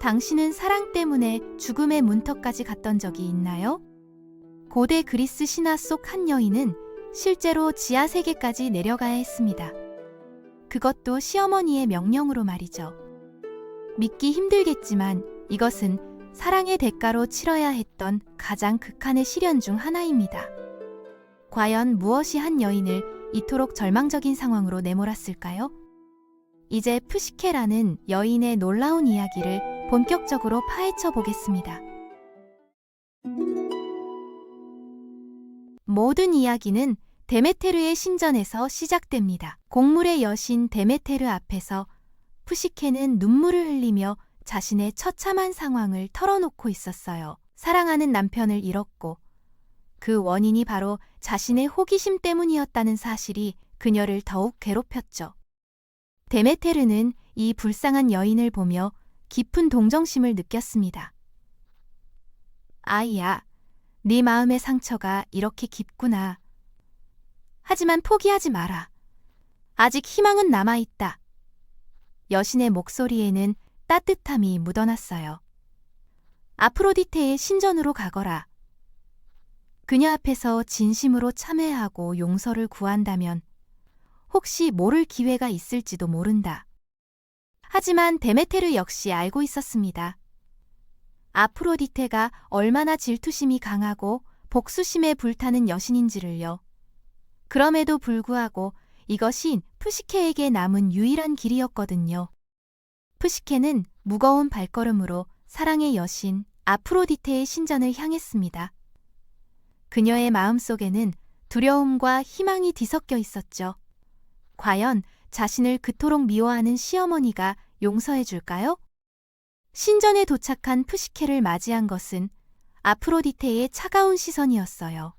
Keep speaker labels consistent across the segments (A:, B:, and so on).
A: 당신은 사랑 때문에 죽음의 문턱까지 갔던 적이 있나요? 고대 그리스 신화 속 한 여인은 실제로 지하 세계까지 내려가야 했습니다. 그것도 시어머니의 명령으로 말이죠. 믿기 힘들겠지만 이것은 사랑의 대가로 치러야 했던 가장 극한의 시련 중 하나입니다. 과연 무엇이 한 여인을 이토록 절망적인 상황으로 내몰았을까요? 이제 푸시케라는 여인의 놀라운 이야기를 본격적으로 파헤쳐 보겠습니다. 모든 이야기는 데메테르의 신전에서 시작됩니다. 곡물의 여신 데메테르 앞에서 푸시케는 눈물을 흘리며 자신의 처참한 상황을 털어놓고 있었어요. 사랑하는 남편을 잃었고 그 원인이 바로 자신의 호기심 때문이었다는 사실이 그녀를 더욱 괴롭혔죠. 데메테르는 이 불쌍한 여인을 보며 깊은 동정심을 느꼈습니다. 아이야, 네 마음의 상처가 이렇게 깊구나. 하지만 포기하지 마라. 아직 희망은 남아있다. 여신의 목소리에는 따뜻함이 묻어났어요. 아프로디테의 신전으로 가거라. 그녀 앞에서 진심으로 참회하고 용서를 구한다면 혹시 모를 기회가 있을지도 모른다. 하지만 데메테르 역시 알고 있었습니다. 아프로디테가 얼마나 질투심이 강하고 복수심에 불타는 여신인지를요. 그럼에도 불구하고 이것이 푸시케에게 남은 유일한 길이었거든요. 푸시케는 무거운 발걸음으로 사랑의 여신 아프로디테의 신전을 향했습니다. 그녀의 마음속에는 두려움과 희망이 뒤섞여 있었죠. 과연 자신을 그토록 미워하는 시어머니가 용서해 줄까요? 신전에 도착한 푸시케를 맞이한 것은 아프로디테의 차가운 시선이었어요.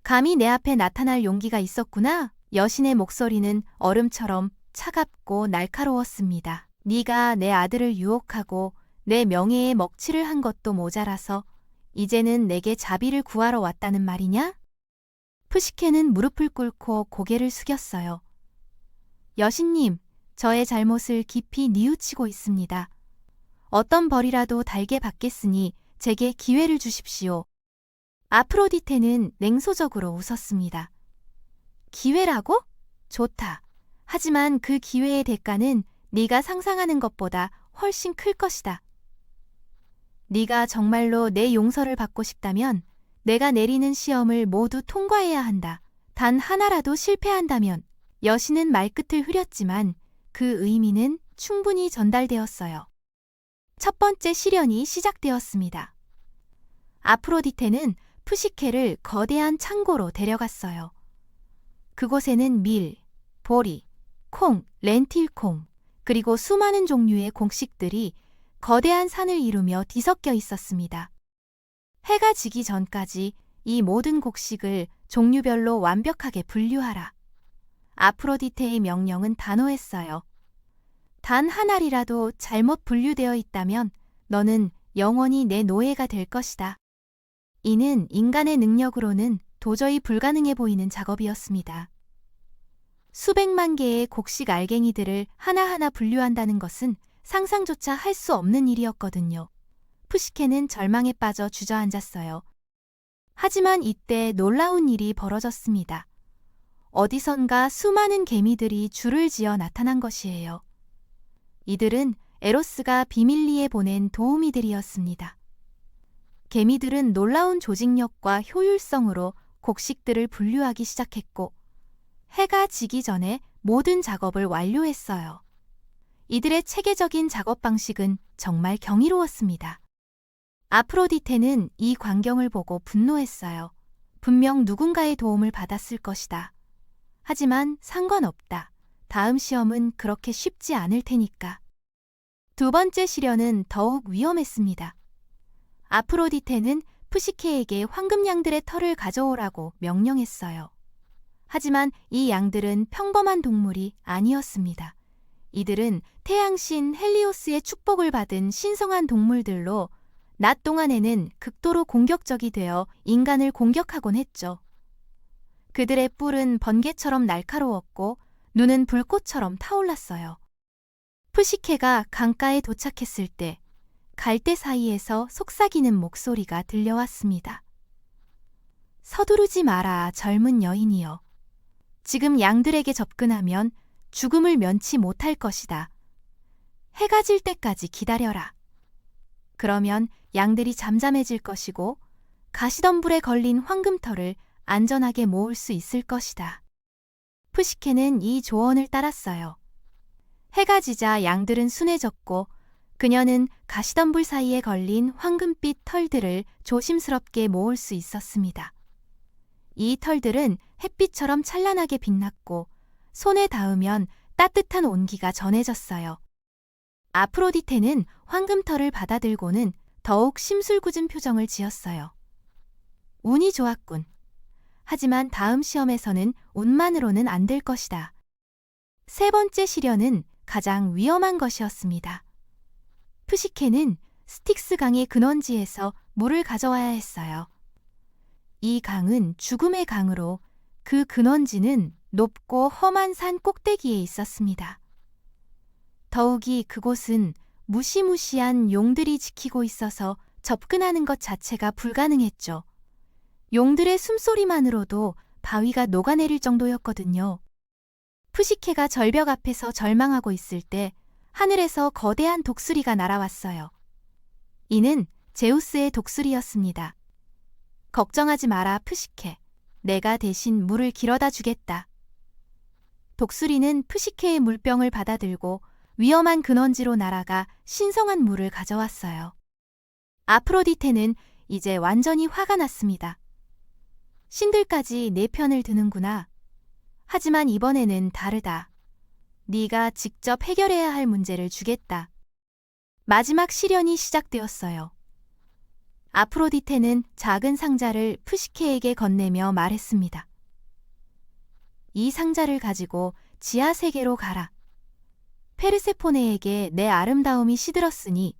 A: 감히 내 앞에 나타날 용기가 있었구나. 여신의 목소리는 얼음처럼 차갑고 날카로웠습니다. 네가 내 아들을 유혹하고 내 명예에 먹칠을 한 것도 모자라서 이제는 내게 자비를 구하러 왔다는 말이냐? 푸시케는 무릎을 꿇고 고개를 숙였어요. 여신님, 저의 잘못을 깊이 뉘우치고 있습니다. 어떤 벌이라도 달게 받겠으니 제게 기회를 주십시오. 아프로디테는 냉소적으로 웃었습니다. 기회라고? 좋다. 하지만 그 기회의 대가는 네가 상상하는 것보다 훨씬 클 것이다. 네가 정말로 내 용서를 받고 싶다면 내가 내리는 시험을 모두 통과해야 한다. 단 하나라도 실패한다면. 여신은 말끝을 흐렸지만 그 의미는 충분히 전달되었어요. 첫 번째 시련이 시작되었습니다. 아프로디테는 푸시케를 거대한 창고로 데려갔어요. 그곳에는 밀, 보리, 콩, 렌틸콩, 그리고 수많은 종류의 곡식들이 거대한 산을 이루며 뒤섞여 있었습니다. 해가 지기 전까지 이 모든 곡식을 종류별로 완벽하게 분류하라. 아프로디테의 명령은 단호했어요. 단 한 알이라도 잘못 분류되어 있다면 너는 영원히 내 노예가 될 것이다. 이는 인간의 능력으로는 도저히 불가능해 보이는 작업이었습니다. 수백만 개의 곡식 알갱이들을 하나하나 분류한다는 것은 상상조차 할 수 없는 일이었거든요. 푸시케는 절망에 빠져 주저앉았어요. 하지만 이때 놀라운 일이 벌어졌습니다. 어디선가 수많은 개미들이 줄을 지어 나타난 것이에요. 이들은 에로스가 비밀리에 보낸 도우미들이었습니다. 개미들은 놀라운 조직력과 효율성으로 곡식들을 분류하기 시작했고 해가 지기 전에 모든 작업을 완료했어요. 이들의 체계적인 작업 방식은 정말 경이로웠습니다. 아프로디테는 이 광경을 보고 분노했어요. 분명 누군가의 도움을 받았을 것이다. 하지만 상관없다. 다음 시험은 그렇게 쉽지 않을 테니까. 두 번째 시련은 더욱 위험했습니다. 아프로디테는 푸시케에게 황금양들의 털을 가져오라고 명령했어요. 하지만 이 양들은 평범한 동물이 아니었습니다. 이들은 태양신 헬리오스의 축복을 받은 신성한 동물들로 낮 동안에는 극도로 공격적이 되어 인간을 공격하곤 했죠. 그들의 뿔은 번개처럼 날카로웠고 눈은 불꽃처럼 타올랐어요. 푸시케가 강가에 도착했을 때 갈대 사이에서 속삭이는 목소리가 들려왔습니다. 서두르지 마라, 젊은 여인이여. 지금 양들에게 접근하면 죽음을 면치 못할 것이다. 해가 질 때까지 기다려라. 그러면 양들이 잠잠해질 것이고 가시덤불에 걸린 황금털을 안전하게 모을 수 있을 것이다. 푸시케는 이 조언을 따랐어요. 해가 지자 양들은 순해졌고 그녀는 가시덤불 사이에 걸린 황금빛 털들을 조심스럽게 모을 수 있었습니다. 이 털들은 햇빛처럼 찬란하게 빛났고 손에 닿으면 따뜻한 온기가 전해졌어요. 아프로디테는 황금털을 받아들고는 더욱 심술궂은 표정을 지었어요. 운이 좋았군. 하지만 다음 시험에서는 운만으로는 안 될 것이다. 세 번째 시련은 가장 위험한 것이었습니다. 푸시케는 스틱스 강의 근원지에서 물을 가져와야 했어요. 이 강은 죽음의 강으로 그 근원지는 높고 험한 산 꼭대기에 있었습니다. 더욱이 그곳은 무시무시한 용들이 지키고 있어서 접근하는 것 자체가 불가능했죠. 용들의 숨소리만으로도 바위가 녹아내릴 정도였거든요. 푸시케가 절벽 앞에서 절망하고 있을 때 하늘에서 거대한 독수리가 날아왔어요. 이는 제우스의 독수리였습니다. 걱정하지 마라, 푸시케. 내가 대신 물을 길어다 주겠다. 독수리는 푸시케의 물병을 받아들고 위험한 근원지로 날아가 신성한 물을 가져왔어요. 아프로디테는 이제 완전히 화가 났습니다. 신들까지 내 편을 드는구나. 하지만 이번에는 다르다. 네가 직접 해결해야 할 문제를 주겠다. 마지막 시련이 시작되었어요. 아프로디테는 작은 상자를 푸시케에게 건네며 말했습니다. 이 상자를 가지고 지하 세계로 가라. 페르세포네에게 내 아름다움이 시들었으니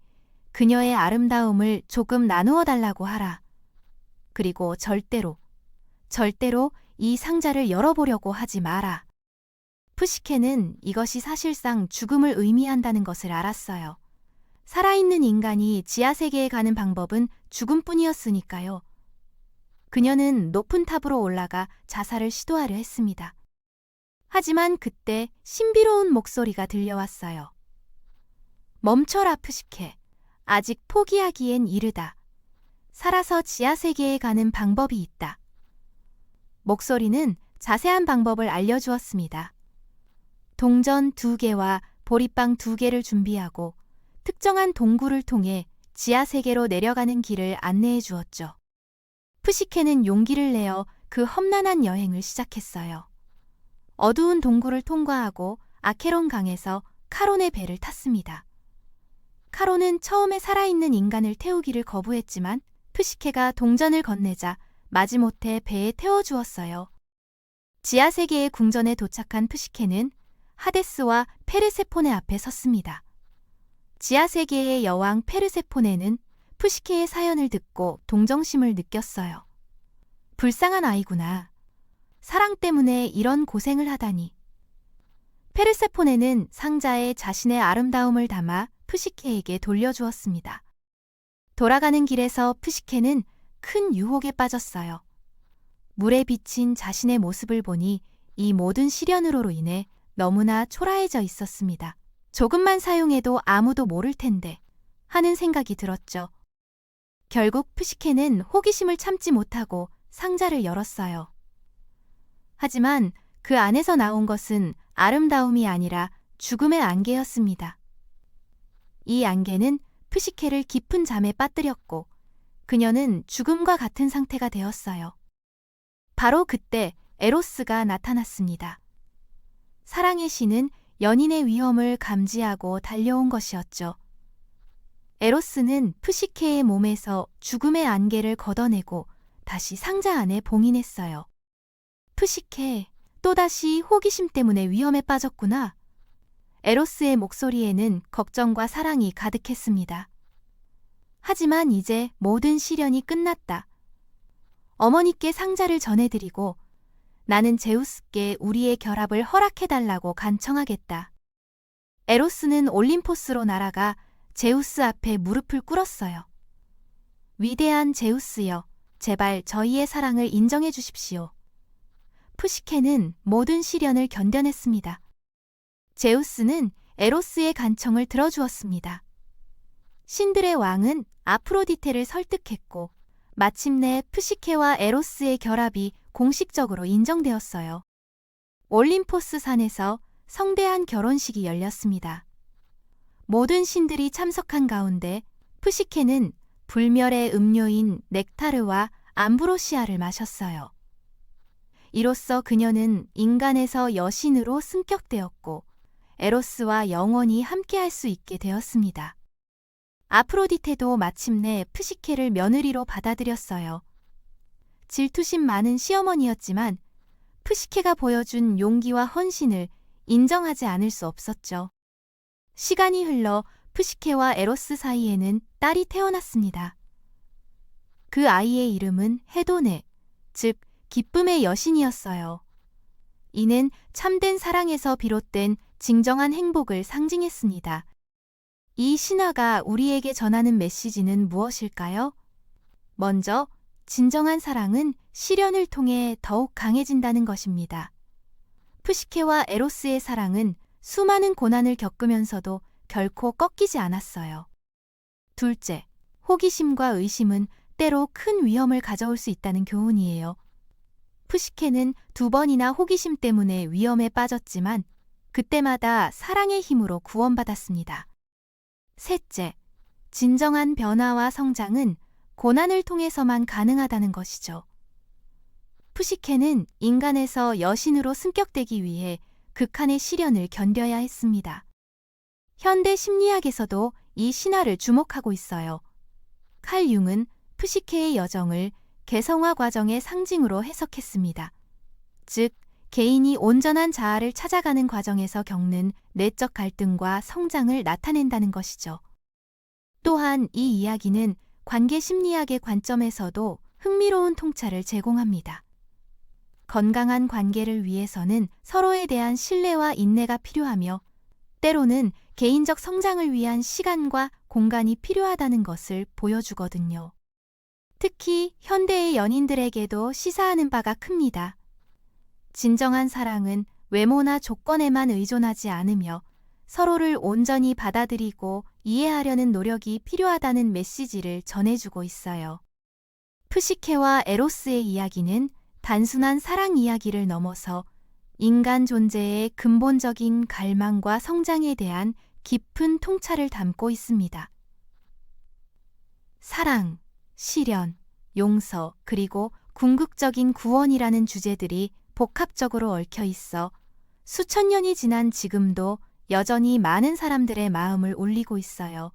A: 그녀의 아름다움을 조금 나누어 달라고 하라. 그리고 절대로 이 상자를 열어보려고 하지 마라. 푸시케는 이것이 사실상 죽음을 의미한다는 것을 알았어요. 살아있는 인간이 지하세계에 가는 방법은 죽음뿐이었으니까요. 그녀는 높은 탑으로 올라가 자살을 시도하려 했습니다. 하지만 그때 신비로운 목소리가 들려왔어요. 멈춰라, 푸시케. 아직 포기하기엔 이르다. 살아서 지하세계에 가는 방법이 있다. 목소리는 자세한 방법을 알려주었습니다. 동전 2개와 보리빵 2개를 준비하고 특정한 동굴을 통해 지하세계로 내려가는 길을 안내해 주었죠. 푸시케는 용기를 내어 그 험난한 여행을 시작했어요. 어두운 동굴을 통과하고 아케론 강에서 카론의 배를 탔습니다. 카론은 처음에 살아있는 인간을 태우기를 거부했지만 푸시케가 동전을 건네자 마지못해 배에 태워주었어요. 지하세계의 궁전에 도착한 푸시케는 하데스와 페르세포네 앞에 섰습니다. 지하세계의 여왕 페르세포네는 푸시케의 사연을 듣고 동정심을 느꼈어요. 불쌍한 아이구나. 사랑 때문에 이런 고생을 하다니. 페르세포네는 상자에 자신의 아름다움을 담아 푸시케에게 돌려주었습니다. 돌아가는 길에서 푸시케는 큰 유혹에 빠졌어요. 물에 비친 자신의 모습을 보니 이 모든 시련으로 인해 너무나 초라해져 있었습니다. 조금만 사용해도 아무도 모를 텐데 하는 생각이 들었죠. 결국 푸시케는 호기심을 참지 못하고 상자를 열었어요. 하지만 그 안에서 나온 것은 아름다움이 아니라 죽음의 안개였습니다. 이 안개는 푸시케를 깊은 잠에 빠뜨렸고 그녀는 죽음과 같은 상태가 되었어요. 바로 그때 에로스가 나타났습니다. 사랑의 신은 연인의 위험을 감지하고 달려온 것이었죠. 에로스는 푸시케의 몸에서 죽음의 안개를 걷어내고 다시 상자 안에 봉인했어요. 푸시케, 또다시 호기심 때문에 위험에 빠졌구나. 에로스의 목소리에는 걱정과 사랑이 가득했습니다. 하지만 이제 모든 시련이 끝났다. 어머니께 상자를 전해드리고 나는 제우스께 우리의 결합을 허락해달라고 간청하겠다. 에로스는 올림포스로 날아가 제우스 앞에 무릎을 꿇었어요. 위대한 제우스여, 제발 저희의 사랑을 인정해 주십시오. 푸시케는 모든 시련을 견뎌냈습니다. 제우스는 에로스의 간청을 들어주었습니다. 신들의 왕은 아프로디테를 설득했고 마침내 푸시케와 에로스의 결합이 공식적으로 인정되었어요. 올림포스 산에서 성대한 결혼식이 열렸습니다. 모든 신들이 참석한 가운데 푸시케는 불멸의 음료인 넥타르와 암브로시아를 마셨어요. 이로써 그녀는 인간에서 여신으로 승격되었고 에로스와 영원히 함께할 수 있게 되었습니다. 아프로디테도 마침내 푸시케를 며느리로 받아들였어요. 질투심 많은 시어머니였지만 푸시케가 보여준 용기와 헌신을 인정하지 않을 수 없었죠. 시간이 흘러 푸시케와 에로스 사이에는 딸이 태어났습니다. 그 아이의 이름은 헤도네, 즉 기쁨의 여신이었어요. 이는 참된 사랑에서 비롯된 진정한 행복을 상징했습니다. 이 신화가 우리에게 전하는 메시지는 무엇일까요? 먼저, 진정한 사랑은 시련을 통해 더욱 강해진다는 것입니다. 푸시케와 에로스의 사랑은 수많은 고난을 겪으면서도 결코 꺾이지 않았어요. 둘째, 호기심과 의심은 때로 큰 위험을 가져올 수 있다는 교훈이에요. 푸시케는 2번이나 호기심 때문에 위험에 빠졌지만 그때마다 사랑의 힘으로 구원받았습니다. 셋째, 진정한 변화와 성장은 고난을 통해서만 가능하다는 것이죠. 푸시케는 인간에서 여신으로 승격되기 위해 극한의 시련을 견뎌야 했습니다. 현대 심리학에서도 이 신화를 주목하고 있어요. 칼 융은 푸시케의 여정을 개성화 과정의 상징으로 해석했습니다. 즉, 개인이 온전한 자아를 찾아가는 과정에서 겪는 내적 갈등과 성장을 나타낸다는 것이죠. 또한 이 이야기는 관계 심리학의 관점에서도 흥미로운 통찰을 제공합니다. 건강한 관계를 위해서는 서로에 대한 신뢰와 인내가 필요하며 때로는 개인적 성장을 위한 시간과 공간이 필요하다는 것을 보여주거든요. 특히 현대의 연인들에게도 시사하는 바가 큽니다. 진정한 사랑은 외모나 조건에만 의존하지 않으며 서로를 온전히 받아들이고 이해하려는 노력이 필요하다는 메시지를 전해주고 있어요. 푸시케와 에로스의 이야기는 단순한 사랑 이야기를 넘어서 인간 존재의 근본적인 갈망과 성장에 대한 깊은 통찰을 담고 있습니다. 사랑, 시련, 용서, 그리고 궁극적인 구원이라는 주제들이 복합적으로 얽혀 있어 수천 년이 지난 지금도 여전히 많은 사람들의 마음을 울리고 있어요.